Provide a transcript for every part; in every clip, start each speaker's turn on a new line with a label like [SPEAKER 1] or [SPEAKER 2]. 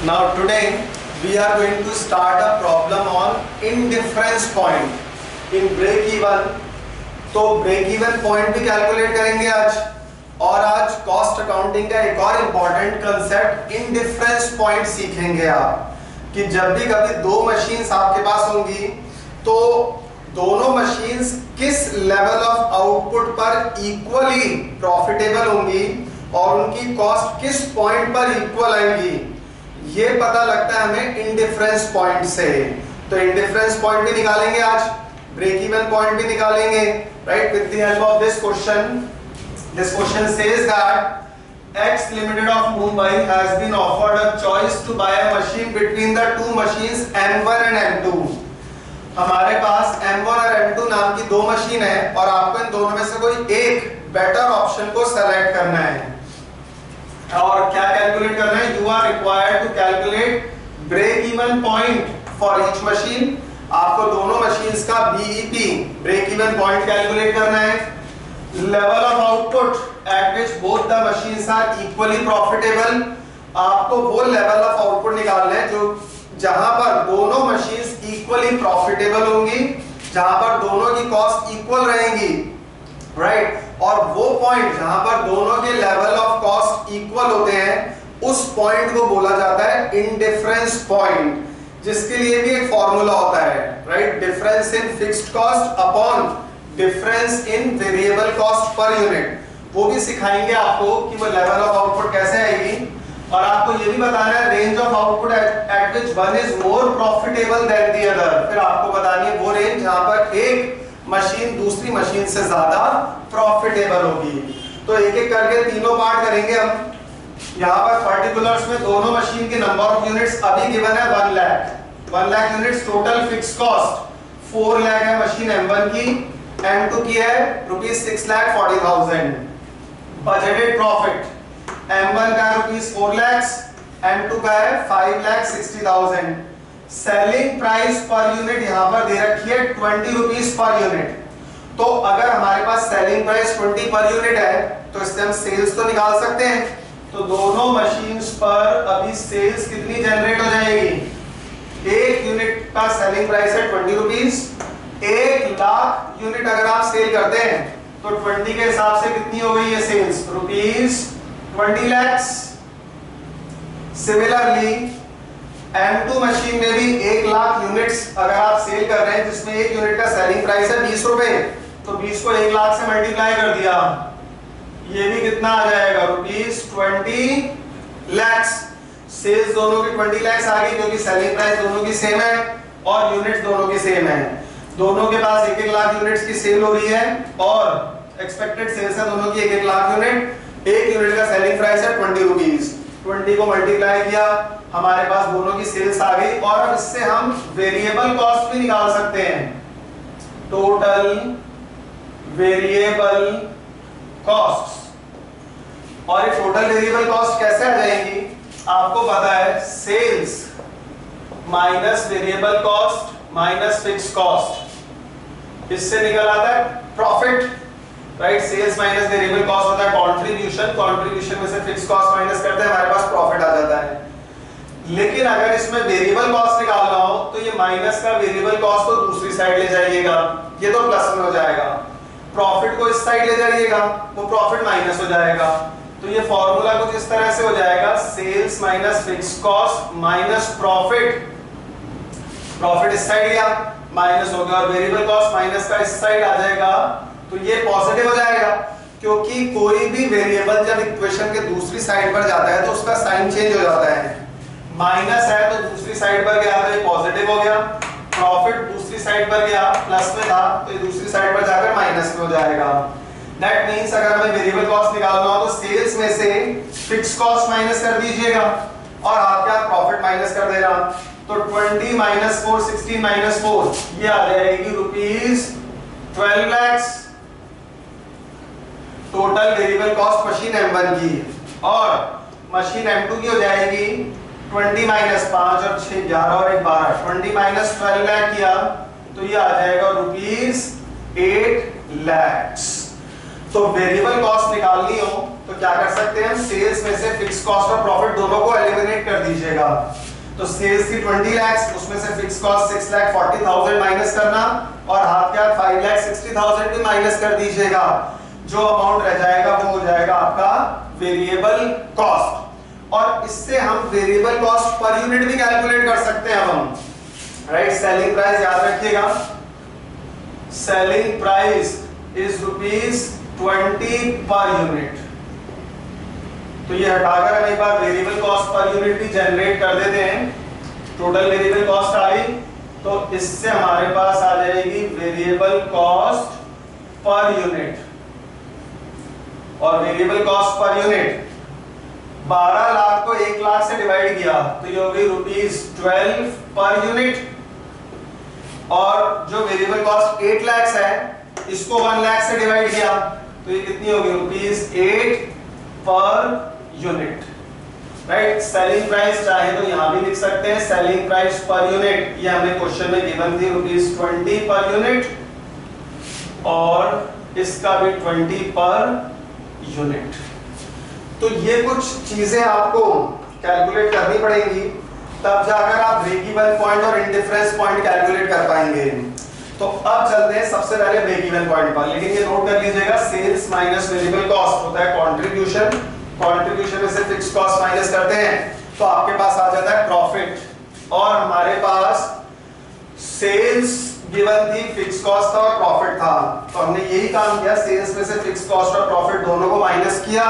[SPEAKER 1] Now today we are going to start a problem on indifference point in break even. तो break even point भी calculate करेंगे आज, और आज cost accounting का एक और इम्पॉर्टेंट कंसेप्ट इंडिफरेंस पॉइंट सीखेंगे आप, कि जब भी कभी दो मशीन्स आपके पास होंगी तो दोनों मशीन्स किस लेवल ऑफ आउटपुट पर इक्वली प्रॉफिटेबल होंगी और उनकी कॉस्ट किस पॉइंट पर इक्वल आएंगी, ये पता लगता है हमें इंडिफरेंस पॉइंट से। तो इंडिफरेंस पॉइंट भी निकालेंगे आज, ब्रेक इवन पॉइंट भी निकालेंगे, right, with the help of this question. This question says that X Limited of Mumbai has been offered a choice to buy a machine between the two machines M1 and M2। हमारे पास M1 और M2 नाम की दो machine है और आपको इन दोनों में से कोई एक बेटर ऑप्शन को सेलेक्ट करना है, और क्या कैलकुलेट करना है? You are required to calculate break even point for each machine. आपको दोनों मशीन्स का BEP break even point calculate करना है। Level of output at which both the machines are equally profitable, आपको वो लेवल ऑफ आउटपुट निकालना है जो जहां पर दोनों मशीन्स इक्वली प्रॉफिटेबल होंगी, जहां पर दोनों की कॉस्ट इक्वल रहेंगी, राइट, और वो पॉइंट जहां पर दोनों के लेवल ऑफ कॉस्ट इक्वल होते हैं उस पॉइंट को बोला जाता है इंडिफरेंस पॉइंट, जिसके लिए भी एक फॉर्मूला होता है, right, difference in fixed cost upon difference in variable cost per unit. वो भी सिखाएंगे आपको कि वो लेवल ऑफ आउटपुट कैसे आएगी, और आपको ये भी बताना है range of output at which one is more profitable than the other. फिर आपको बतानी है वो रेंज जहां पर एक मशीन दूसरी मशीन से ज्यादा प्रॉफिटेबल होगी। तो एक एक करके तीनों पार्ट करेंगे हम। यहाँ पर पर्टिकुलर्स में दोनों मशीन के नंबर ऑफ यूनिट्स अभी गिवन है 1 lakh units. Total fix cost 4 lakh है मशीन M1 की, M2 की है ₹6,40,000। बजटेड प्रॉफिट M1 का है ₹4 लाख, M2 का है ₹5,60,000। सेलिंग प्राइस पर यूनिट यहाँ पर दे रखी है ₹20 पर यूनिट। तो अगर हमारे पास सेलिंग प्राइस 20 पर यूनिट है तो इससे हम सेल्स तो निकाल सकते हैं। तो दोनों मशीन्स पर अभी सेल्स कितनी जनरेट हो जाएगी? एक यूनिट का सेलिंग प्राइस है ₹20, 1 लाख यूनिट अगर आप सेल करते हैं तो 20 के हिसाब से कितनी हो गई ये sales? ₹20 lakh. Similarly M2 machine में भी 1 लाख यूनिट्स अगर आप सेल कर रहे हैं जिसमें एक यूनिट का सेलिंग प्राइस है ₹20, तो 20 को 1 लाख से मल्टीप्लाई कर दिया, ये भी कितना आ जाएगा? ₹20 लाख। सेल्स दोनों की 20 लाख आ गई क्योंकि सेलिंग प्राइस दोनों की सेम है और यूनिट्स दोनों की सेम है। दोनों के पास 1-1 लाख यूनिट्स की सेल हो रही है और एक्सपेक्टेड सेल्स है दोनों की 1-1 लाख यूनिट। एक यूनिट का सेलिंग प्राइस है ₹20। 20 को मल्टीप्लाई किया, हमारे पास दोनों की सेल्स आ गई, और इससे हम वेरिएबल कॉस्ट भी निकाल सकते हैं। टोटल वेरिएबल कॉस्ट, और ये टोटल वेरिएबल कॉस्ट कैसे आ जाएंगी? आपको पता है sales minus variable cost minus fix cost, इससे निकल आता है profit, right. Sales minus variable cost होता है कंट्रीब्यूशन, कंट्रीब्यूशन में से फिक्स कॉस्ट माइनस करते हैं, हमारे पास प्रॉफिट आ जाता है। लेकिन अगर इसमें वेरिएबल कॉस्ट निकालना हो तो ये माइनस का वेरिएबल कॉस्ट को दूसरी साइड ले जाइएगा, ये तो प्लस में हो जाएगा। प्रॉफिट को इस साइड ले जाइएगा, वो प्रॉफिट माइनस हो जाएगा। तो ये फॉर्मूला कुछ इस तरह से हो जाएगा, sales minus fix cost minus profit. Profit इस साइड गया, माइनस हो गया, और वेरिएबल कॉस्ट माइनस का इस साइड आ जाएगा, तो ये पॉजिटिव हो जाएगा, क्योंकि कोई भी वेरिएबल जब इक्वेशन के दूसरी साइड पर जाता है तो उसका साइन चेंज हो जाता है। माइनस है तो दूसरी साइड पर गया तो ये पॉजिटिव हो गया, प्रॉफिट दूसरी साइड पर गया प्लस में था तो ये दूसरी साइड पर जाकर माइनस में हो जाएगा। दैट मींस अगर हमें वेरिएबल कॉस्ट निकालना हो तो सेल्स में से फिक्स कॉस्ट माइनस कर दीजिएगा और आपका प्रॉफिट माइनस कर देना। तो 20 माइनस 4 16 माइनस 4 ये आ जाएगी ₹12 lakh. Total variable cost machine M1 की, और मशीन M2 की हो जाएगी 20 माइनस 5 और 6 11 और 1 12, 20 माइनस 12 लाख किया तो ये आ जाएगा ₹8 लाख। तो वेरिएबल कॉस्ट निकालनी हो तो क्या कर सकते हैं हम? सेल्स में से फिक्स फिक्स कॉस्ट और प्रॉफिट दोनों को एलिमिनेट कर दीजिएगा। तो सेल्स थी 20 लाख, उसमें से फिक्स कॉस्ट 6,40,000 माइनस करना और हाथ के हाथ 5,60,000 भी माइनस कर दीजिएगा। जो अमाउंट रह जाएगा वो हो जाएगा आपका वेरिएबल कॉस्ट। और इससे हम वेरिएबल कॉस्ट पर यूनिट भी कैलकुलेट कर सकते हैं हम, राइट। सेलिंग प्राइस याद रखिएगा, selling price is ₹20 per unit. तो ये हटाकर हम एक बार वेरिएबल कॉस्ट पर यूनिट भी जनरेट कर देते हैं। टोटल वेरिएबल कॉस्ट आई तो इससे हमारे पास आ जाएगी वेरिएबल कॉस्ट पर यूनिट, और variable cost per unit 12 lakh को 1 लाख से डिवाइड किया तो ये होगी ₹12 पर यूनिट। और जो वेरिएबल कॉस्ट 8 लाख है इसको 1 लाख से डिवाइड किया तो ये कितनी होगी ₹8 per unit, right. Selling price चाहे तो यहां भी लिख सकते हैं सेलिंग प्राइस पर यूनिट, ये हमें क्वेश्चन में गिवन थी ₹20 पर यूनिट, और इसका भी 20 पर यूनिट। तो ये कुछ चीजें आपको कैलकुलेट करनी पड़ेंगी, तब जाकर आप ब्रेक इवन पॉइंट और इंडिफरेंस पॉइंट कैलकुलेट कर पाएंगे। तो अब चलते हैं सबसे पहले ब्रेक इवन पॉइंट पर, लेकिन ये नोट कर लीजिएगा सेल्स माइनस वेरिएबल कॉस्ट होता है कंट्रीब्यूशन, कंट्रीब्यूशन में से फिक्स कॉस्ट माइनस करते हैं तो आपके पास आ जाता है प्रॉफिट। और हमारे पास सेल्स गिवन थी, फिक्स कॉस्ट था और प्रॉफिट था, तो हमने यही काम किया, सेल्स में से फिक्स कॉस्ट और प्रॉफिट दोनों को माइनस किया।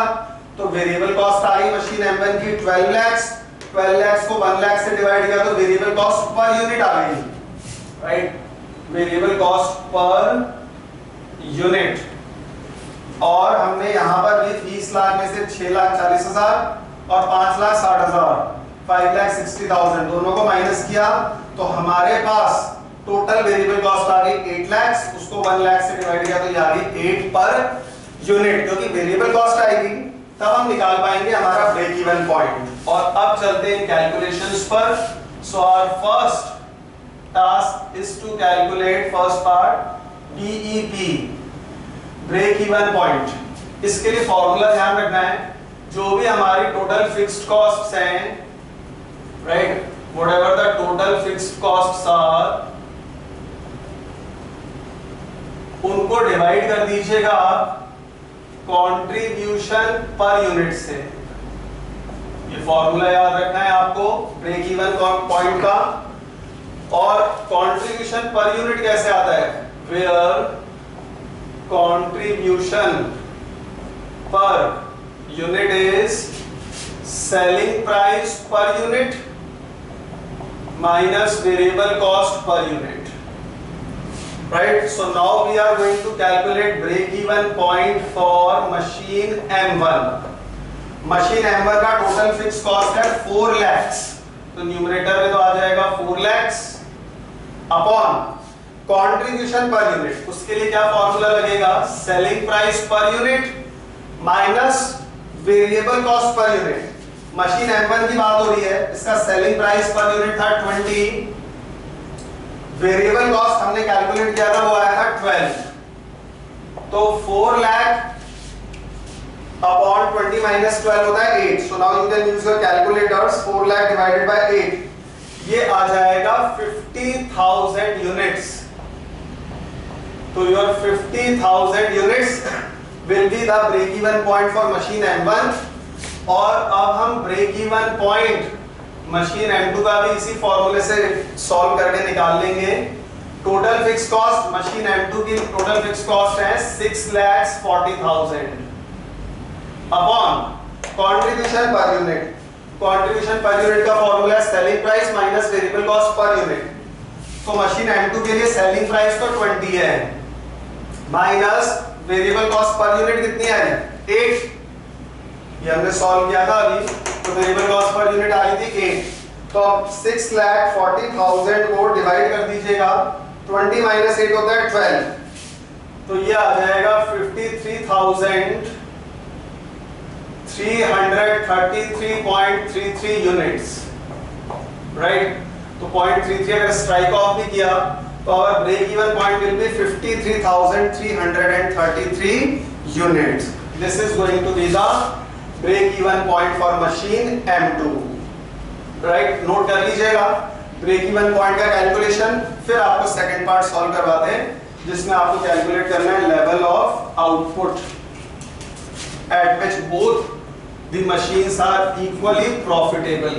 [SPEAKER 1] तो variable cost I machine M1 की 12 लाख को 1 लाख से डिवाइड किया तो वेरिएबल कॉस्ट पर यूनिट आ गई, right. Variable cost per unit, और हमने यहां पर भी 20 लाख में से 6,40,000 और 5,60,000 5,60,000 दोनों को माइनस किया तो हमारे पास टोटल वेरिएबल कॉस्ट आ गई 8 लाख, उसको 1 लाख से डिवाइड किया तो ये आ गई 8 पर यूनिट। क्योंकि वेरिएबल कॉस्ट आएगी तब हम निकाल पाएंगे हमारा ब्रेक इवन पॉइंट। और अब चलते हैं कैलकुलेशंस पर। So our first task is to calculate first part BEP, break even point. इसके लिए फॉर्मूला ध्यान रखना है, जो भी हमारी टोटल फिक्स्ड कॉस्ट्स हैं, right, whatever the total fixed costs are, उनको डिवाइड कर दीजिएगा कंट्रीब्यूशन पर यूनिट से। ये फॉर्मूला याद रखना है आपको ब्रेक इवन पॉइंट का। और कंट्रीब्यूशन पर यूनिट कैसे आता है, where contribution per unit is selling price per unit minus variable cost per unit, right? So now we are going to calculate break even point for machine M1. Machine M1 का total fix cost है 4 लाख, तो numerator में तो आ जाएगा 4 lakh upon contribution per unit. उसके लिए क्या formula लगेगा, selling price per unit minus variable cost per unit. Machine M1 की बात हो रही है, इसका सेलिंग प्राइस पर यूनिट था 20, वेरिएबल कॉस्ट हमने कैलकुलेट किया था वो आया था 12, तो 4 लाख अपॉन 20 माइनस 12 होता है 8। So now you can use your calculators, 4 lakh divided by 8, ये आ जाएगा 50,000 यूनिट्स। तो your 50,000 units will be the break even point for machine M1। और अब हम break even point machine M2 का भी इसी फॉर्मूले से सॉल्व करके निकाल लेंगे। Total fix cost machine M2 की टोटल फिक्स कॉस्ट है 6,40,000 upon contribution per unit. Contribution per unit का फॉर्मूला है selling price minus variable cost per unit. तो मशीन M2 के लिए सेलिंग प्राइस तो 20 है minus variable cost per unit कितनी है 8, ये हमने सॉल्व किया था अभी, तो वेरिएबल कॉस्ट पर यूनिट आई थी 8। तो अब 6,40,000 को डिवाइड कर दीजिएगा, 20 माइनस 8 होता है 12, तो ये आ जाएगा 53,333.33 यूनिट्स, राइट। तो 0.33 अगर स्ट्राइक ऑफ भी किया तो our break even point will be 53,333 units. This is going to be the break even point for machine M2, right, note कर लीजिएगा ब्रेक इवन पॉइंट का कैलकुलेशन। फिर आपको सेकंड पार्ट सॉल्व करवाते हैं जिसमें आपको कैलकुलेट करना है level of output at which both the machines are equally profitable.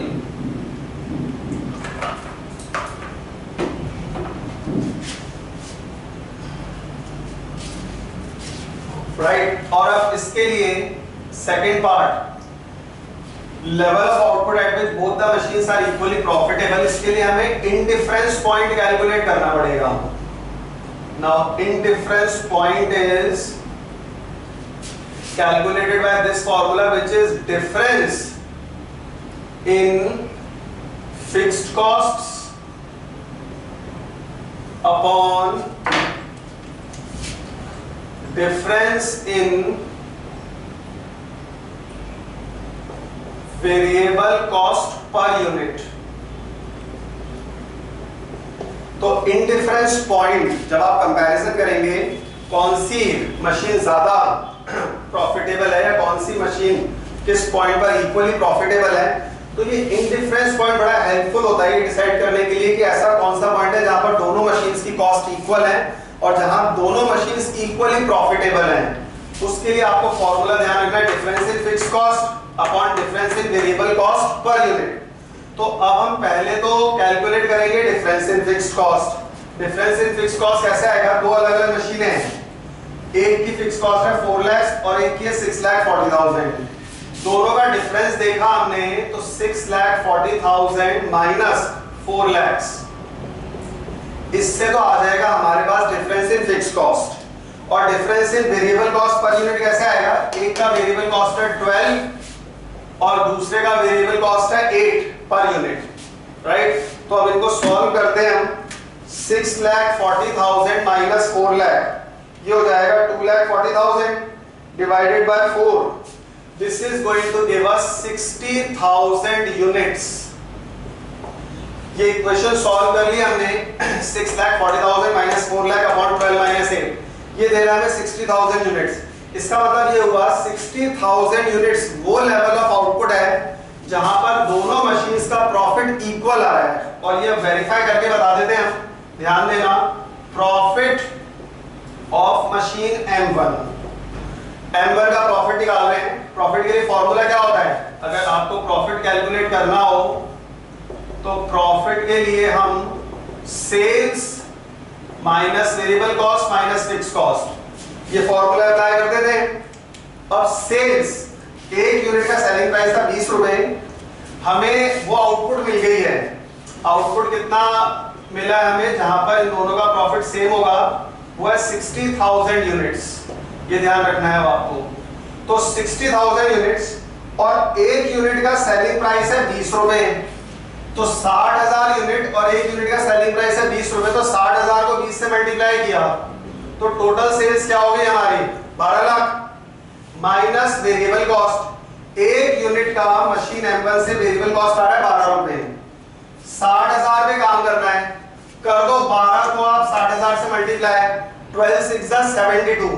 [SPEAKER 1] Right, और अब इसके लिए second part level of output at which both the machines are equally profitable, इसके लिए हमें इंडिफरेंस पॉइंट कैलकुलेट करना पड़ेगा। Now indifference point is calculated by this formula, which is difference in fixed costs upon difference in variable cost per unit। तो indifference point जब आप comparison करेंगे कौन सी मशीन ज्यादा प्रॉफिटेबल है या कौन सी मशीन किस पॉइंट पर इक्वली प्रॉफिटेबल है, तो ये इंडिफरेंस पॉइंट बड़ा हेल्पफुल होता है डिसाइड करने के लिए कि ऐसा कौन सा पॉइंट है जहां पर दोनों मशीन्स की कॉस्ट इक्वल है और जहां दोनों मशीन्स इक्वली प्रॉफिटेबल हैं। उसके लिए आपको फॉर्मूला ध्यान रखना है, difference in fixed cost upon difference in variable cost per unit. तो अब हम पहले तो कैलकुलेट करेंगे difference in fixed cost. Difference in fixed cost कैसे आएगा, दो अलग अलग मशीनें हैं, एक की फिक्स कॉस्ट है 4 लाख और एक की है 6,40,000। दोनों का डिफरेंस देखा हमने तो 6,40,000 माइनस 4 लाख, इससे तो आ जाएगा हमारे पास डिफरेंस इन फिक्स कॉस्ट। और difference in variable cost per unit कैसे आएगा, एक का वेरिएबल कॉस्ट है 12 और दूसरे का वेरिएबल कॉस्ट है 8 पर यूनिट, राइट। तो अब इनको सॉल्व करते हैं हम, 6,40,000 माइनस 4 लाख, ये हो जाएगा 2,40,000 divided by 4। This is going to give us 60,000 units. ये इक्वेशन सॉल्व कर लिया हमने, 6,40,000 माइनस 4 लाख अपॉन 12 माइनस 8, ये दे रहा है हमें 60,000 यूनिट्स। इसका मतलब ये हुआ 60,000 यूनिट्स वो लेवल ऑफ आउटपुट है जहां पर दोनों मशीन्स का प्रॉफिट इक्वल आ रहा है। और ये वेरीफाई करके बता देते हैं हम, ध्यान देना, प्रॉफिट ऑफ मशीन M1 का प्रॉफिट निकाल रहे हैं। प्रॉफिट के लिए फॉर्मूला क्या होता है, अगर आपको प्रॉफिट कैलकुलेट करना हो तो प्रॉफिट के लिए हम sales minus variable cost minus fix cost, ये फॉर्मूला अप्लाई करते थे। अब सेल्स, एक यूनिट का सेलिंग प्राइस था 20 रुपए, हमें वो आउटपुट मिल गई है। आउटपुट कितना मिला है हमें, जहां पर इन दोनों का प्रॉफिट सेम होगा, वो है 60,000 यूनिट्स, ये ध्यान रखना है आपको। तो 60,000 यूनिट्स और एक यूनिट का सेलिंग प्राइस है 20 रुपए, तो 60,000 यूनिट और एक यूनिट का सेलिंग प्राइस है 20 रुपए, तो 60,000 को 20 से मल्टीप्लाई किया तो टोटल सेल्स क्या हो गई हमारी 12 लाख माइनस वेरिएबल कॉस्ट। एक यूनिट का मशीन M1 से वेरिएबल कॉस्ट आ रहा है 12 रुपए, 60,000 पे काम करना है, कर दो 12 को आप 60,000 से मल्टीप्लाई, 12 6 72,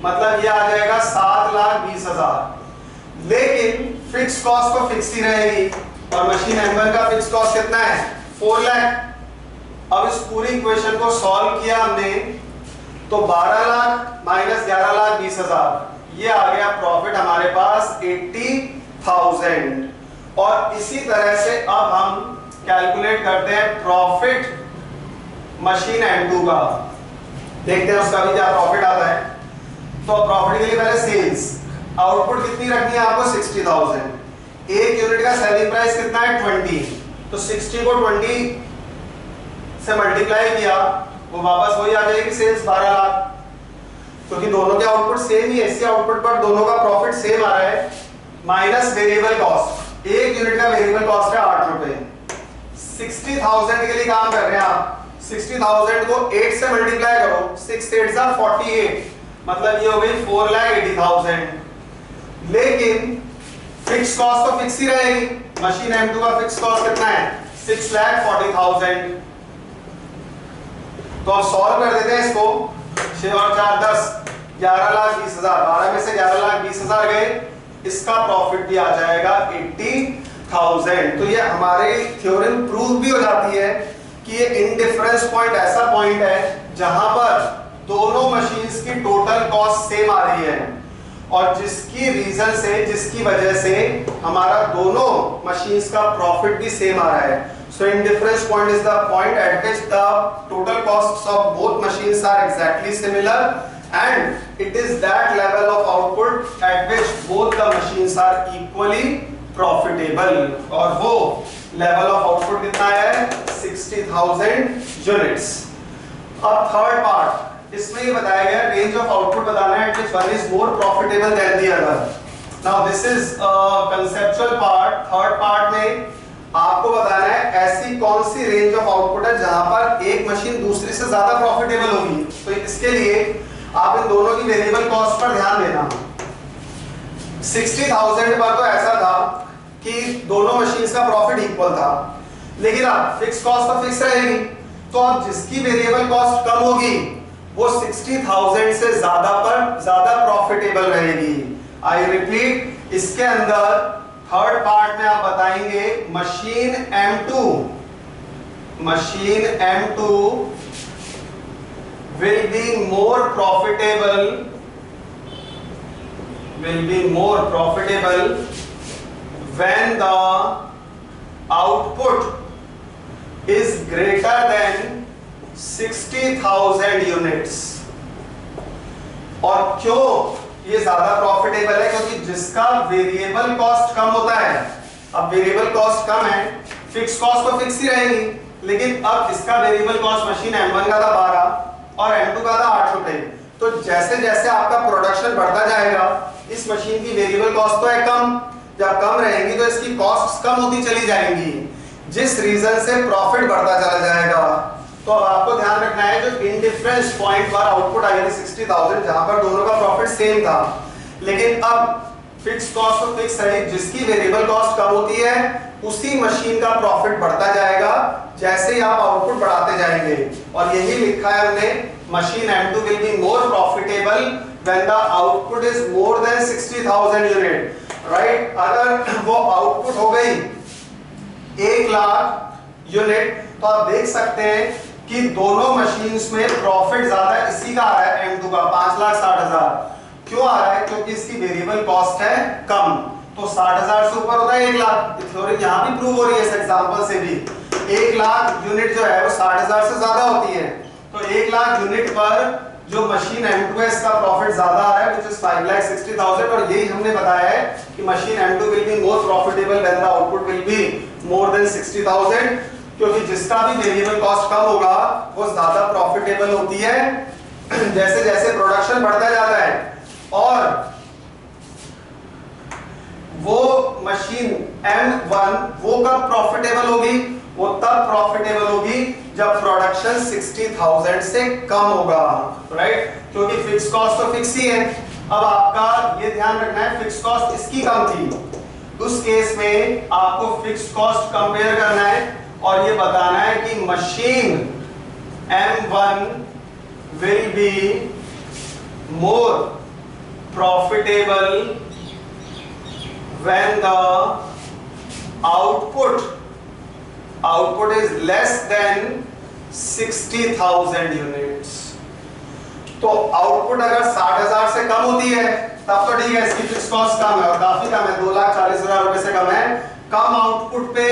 [SPEAKER 1] मतलब ये आ जाएगा 7,20,000। लेकिन फिक्स कॉस्ट तो फिक्स ही रहेगी और मशीन M1 का फिक्स कॉस्ट कितना है 4 लाख। अब इस पूरी इक्वेशन को सॉल्व किया हमने तो 12 लाख माइनस 11,20,000, ये आ गया प्रॉफिट हमारे पास 80,000। और इसी तरह से अब हम कैलकुलेट करते हैं प्रॉफिट मशीन M2 का, देखते हैं उसका भी क्या प्रॉफिट आता है। तो प्रॉफिट के लिए पहले सेल्स, आउटपुट कितनी रखनी है आपको 60,000, एक यूनिट का सेलिंग प्राइस कितना है 20, तो 60 को 20 से मल्टीप्लाई किया वो वापस वही आ जाएगी सेल्स 12 लाख, क्योंकि दोनों के आउटपुट सेम ही है, इसी आउटपुट पर दोनों का प्रॉफिट सेम आ रहा है। माइनस वेरिएबल कॉस्ट, एक यूनिट का वेरिएबल कॉस्ट है 8 रुपए, 60,000 के लिए काम कर रहे हैं आप, 60,000 को 8 से मल्टीप्लाई करो, 6 8 48, मतलब ये हो गई 4,80,000। लेकिन फिक्स कॉस्ट तो फिक्स ही रहेगी, मशीन M2 का फिक्स कॉस्ट कितना है 6,40,000। तो अब सॉल्व कर देते हैं इसको, 6 और 4 10, 11,20,000, 12 में से 11,20,000 गए, इसका प्रॉफिट भी आ जाएगा 80,000। तो ये हमारे थ्योरम प्रूव भी हो जाती है कि ये इनडिफरेंस पॉइंट ऐसा पॉइंट है जहां पर दोनों मशीन्स की टोटल कॉस्ट सेम आ रही है और जिसकी वजह से हमारा दोनों मशीन्स का प्रॉफिट भी सेम आ रहा है। So indifference point is the point at which the total costs of both machines are exactly similar, and it is that level of output at which both the machines are equally profitable. और वो level of output कितना है? 60,000 units. अब third part, इसमें ये बताया गया range of output बताना है at which one is more profitable than the other. Now this is a conceptual part. Third part में आपको बताना है ऐसी कौन सी रेंज ऑफ आउटपुट है जहां पर एक मशीन दूसरी से ज्यादा प्रॉफिटेबल होगी। तो इसके लिए आप इन दोनों की वेरिएबल कॉस्ट पर ध्यान देना। 60,000 पर तो ऐसा था कि दोनों मशीन्स का प्रॉफिट इक्वल था, लेकिन अब फिक्स कॉस्ट तो फिक्स रहेगी, तो अब जिसकी वेरिएबल कॉस्ट कम होगी वो 60,000 से ज्यादा प्रॉफिटेबल रहेगी। आई रिपीट, इसके अंदर थर्ड पार्ट में आप बताएंगे machine M2 will be more profitable when the output is greater than 60,000 units। और क्यों ये ज्यादा प्रॉफिटेबल है? क्योंकि जिसका वेरिएबल कॉस्ट कम होता है, अब वेरिएबल कॉस्ट कम है, फिक्स कॉस्ट तो फिक्स ही रहेगी, लेकिन अब इसका वेरिएबल कॉस्ट मशीन M1 का था 12 और M2 का था 8 रुपए। तो जैसे जैसे आपका प्रोडक्शन बढ़ता जाएगा, इस मशीन की वेरिएबल कॉस्ट तो है कम, जब कम रहेगी तो इसकी कॉस्ट कम होती चली जाएंगी, जिस रीजन से प्रॉफिट बढ़ता चला जाएगा। तो अब आपको ध्यान रखना है जो इनडिफरेंस पॉइंट पर आउटपुट आई थी 60,000 जहां पर दोनों का प्रॉफिट सेम था, लेकिन अब फिक्स कॉस्ट तो फिक्स है, जिसकी वेरिएबल कॉस्ट कम होती है उसी मशीन का प्रॉफिट बढ़ता जाएगा जैसे ही आप आउटपुट बढ़ाते जाएंगे। और यही लिखा है हमने, machine M2 will be more profitable when the output is more than 60,000 unit, right? अगर वो आउटपुट हो गई 1 लाख यूनिट तो आप देख सकते हैं कि दोनों मशीन्स में प्रॉफिट ज्यादा इसी का आ रहा है, M2 का 5,60,000। क्यों आ रहा है? क्योंकि इसकी वेरिएबल कॉस्ट है कम, तो 60,000 से ऊपर होता है 1 लाख। थ्योरी यहाँ भी प्रूव हो रही है इस एग्जांपल से भी। 1 लाख यूनिट जो है वो 60,000 से ज्यादा होती है, तो 1 लाख यूनिट पर जो मशीन M2 है इसका प्रॉफिट ज्यादा आ रहा है, which is 5,60,000। और यही हमने बताया है कि machine M2 will be more profitable when the output will be more than 60,000, क्योंकि जिसका भी वेरिएबल कॉस्ट कम होगा वो ज्यादा प्रॉफिटेबल होती है जैसे जैसे प्रोडक्शन बढ़ता जाता है। और वो मशीन M1 वो कब प्रॉफिटेबल होगी? वो तब प्रॉफिटेबल होगी जब प्रोडक्शन 60,000 से कम होगा, राइट? क्योंकि फिक्स कॉस्ट तो फिक्स ही है। अब आपका ये ध्यान रखना है फिक्स कॉस्ट इसकी कम थी, उस केस में आपको फिक्स कॉस्ट कंपेयर करना है और ये बताना है कि machine M1 will be more profitable when the output is less than 60,000 units। तो आउटपुट अगर 60,000 से कम होती है तब तो ठीक है, इसकी फिक्स कॉस्ट कम है और काफी कम है, 2,40,000 रुपए से कम है। कम आउटपुट पे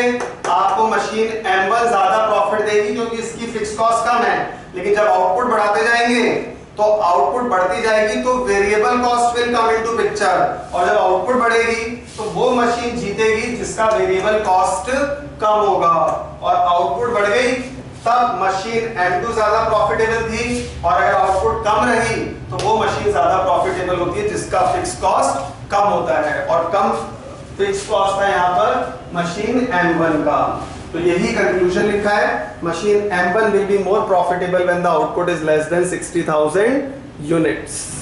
[SPEAKER 1] आपको मशीन M1 ज्यादा प्रॉफिट देगी क्योंकि इसकी फिक्स कॉस्ट कम है, लेकिन जब आउटपुट बढ़ाते जाएंगे तो आउटपुट बढ़ती जाएगी तो variable cost will come into picture, और जब आउटपुट बढ़ेगी तो वो मशीन जीतेगी जिसका वेरिएबल कॉस्ट कम होगा। और आउटपुट बढ़ गई तब मशीन M2 ज्यादा प्रॉफिटेबल थी, और अगर आउटपुट कम रही तो वो मशीन ज्यादा प्रॉफिटेबल होती है जिसका फिक्स कॉस्ट कम होता है, और कम फिक्स कॉस्ट है यहाँ पर मशीन M1 का। तो यही कंक्लूजन लिखा है, machine M1 will be more profitable when the output is less than 60,000 units।